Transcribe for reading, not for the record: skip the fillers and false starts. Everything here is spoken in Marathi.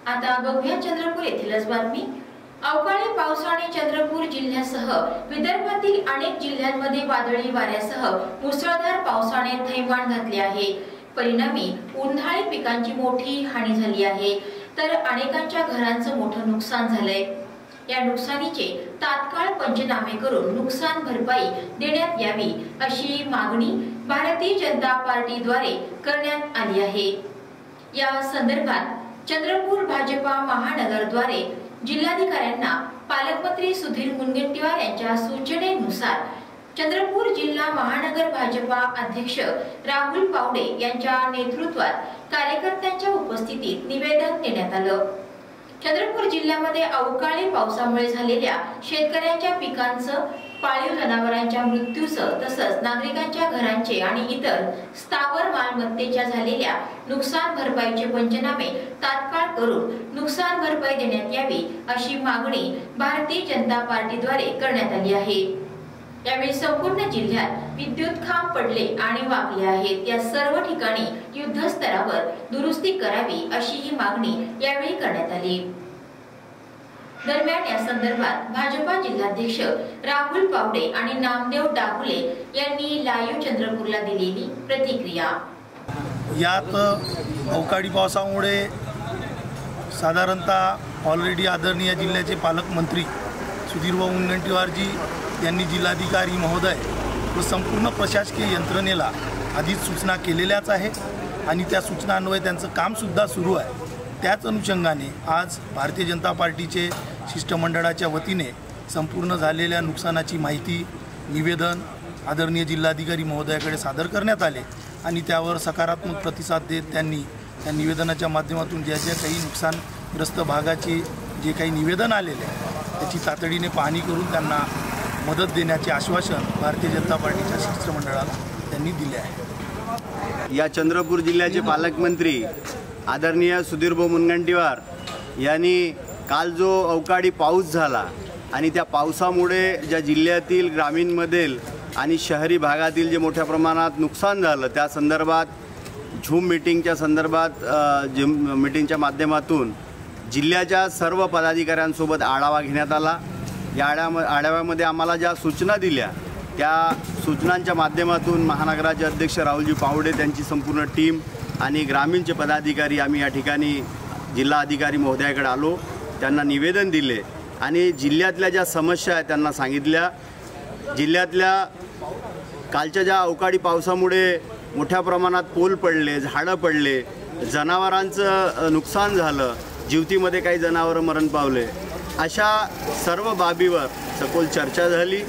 आता बघूया चंद्रपूर येथीलच बातमी। अवकाळी पावसाने चंद्रपूर जिल्ह्यासह विदर्भातील अनेक जिल्ह्यांमध्ये वादळी वाऱ्यासह मुसळधार पावसाने थैमान घातले आहे। परिणामी उन्हाळी पिकांची मोठी हानी झाली आहे, तर अनेकांच्या घरांचं मोठं नुकसान झालंय। या नुकसानीचे तात्काळ पंचनामे करून नुकसान भरपाई देण्यात यावी अशी मागणी भारतीय जनता पार्टीद्वारे करण्यात आली आहे। या संदर्भात चंद्रपूर भाजपा महानगरद्वारे जिल्हाधिकाऱ्यांना पालकमंत्री सुधीर मुनगंटीवार यांच्या सूचनेनुसार चंद्रपूर जिल्हा महानगर भाजपा अध्यक्ष राहुल पावडे यांच्या नेतृत्वात कार्यकर्त्यांच्या उपस्थितीत निवेदन देण्यात आलं। चंद्रपूर जिल्ह्यामध्ये अवकाळी पावसामुळे झालेल्या शेतकऱ्यांच्या पिकांचं, पाळीव जनावरांच्या मृत्यूसह तसंच नागरिकांच्या घरांचे आणि इतर स्थावर मालमत्तेच्या झालेल्या नुकसान भरपाईचे पंचनामे तात्काळ करून नुकसान भरपाई देण्यात यावी अशी मागणी भारतीय जनता पार्टीद्वारे करण्यात आली आहे। यावेळी संपूर्ण जिल्ह्यात विद्युत खांब पडले आणि वाकले आहेत, या सर्व ठिकाणी युद्धस्तरावर दुरुस्ती करावी अशी ही मागणी यावेळी करण्यात आली। दरम्यान या संदर्भात भाजपा जिल्हाध्यक्ष राहुल पावडे आणि नामदेव डाहुले यांनी लाईव्ह चंद्रपूरला दिलेली प्रतिक्रिया। यात अवकाळी पावसामुळे साधारणतः ऑलरेडी आदरणीय जिल्ह्याचे पालकमंत्री सुधीर मुनगंटीवारजी यांनी जिल्हाधिकारी महोदय व संपूर्ण प्रशासकीय यंत्रणेला आधीच सूचना केलेल्याच आहे आणि त्या सूचनान्वये त्यांचं कामसुद्धा सुरू आहे। त्याच अनुषंगाने आज भारतीय जनता पार्टीचे शिष्टमंडळाच्या वतीने संपूर्ण झालेल्या नुकसानाची माहिती निवेदन आदरणीय जिल्हाधिकारी महोदयाकडे सादर करण्यात आले आणि त्यावर सकारात्मक प्रतिसाद देत त्यांनी त्या निवेदनाच्या माध्यमातून ज्या ज्या काही नुकसानग्रस्त भागाचे जे काही निवेदन आलेले आहे त्याची तातडीने पाहणी करून त्यांना मदत देण्याचे आश्वासन भारतीय जनता पार्टीच्या शिष्टमंडळाला त्यांनी दिले आहे। या चंद्रपूर जिल्ह्याचे पालकमंत्री आदरणीय सुधीर मुनगंटीवार यांनी काल जो अवकाळी पाऊस झाला आणि त्या पावसामुळे ज्या जिल्ह्यातील ग्रामीणमधील आणि शहरी भागातील जे मोठ्या प्रमाणात नुकसान झालं त्या संदर्भात झूम मीटिंगच्या संदर्भात मीटिंगच्या माध्यमातून जिल्ह्याच्या सर्व पदाधिकाऱ्यांसोबत आढावा घेण्यात आला। या आढाव्यामध्ये आम्हाला ज्या सूचना दिल्या त्या सूचनांच्या माध्यमातून महानगराचे अध्यक्ष राहुलजी पावडे त्यांची संपूर्ण टीम आणि ग्रामीणचे पदाधिकारी आम्ही या ठिकाणी जिल्हाधिकारी महोदयाकडे आलो, त्यांना निवेदन दिले आणि जिल्ह्यातल्या ज्या समस्या आहेत त्यांना सांगितल्या। जिल्ह्यातल्या कालच्या ज्या अवकाळी पावसामुळे मोठ्या प्रमाणात पोल पडले, झाडं पडले, जनावरांचं नुकसान झालं, जीवतीमध्ये काही जनावरं मरण पावले, अशा सर्व बाबीवर सखोल चर्चा झाली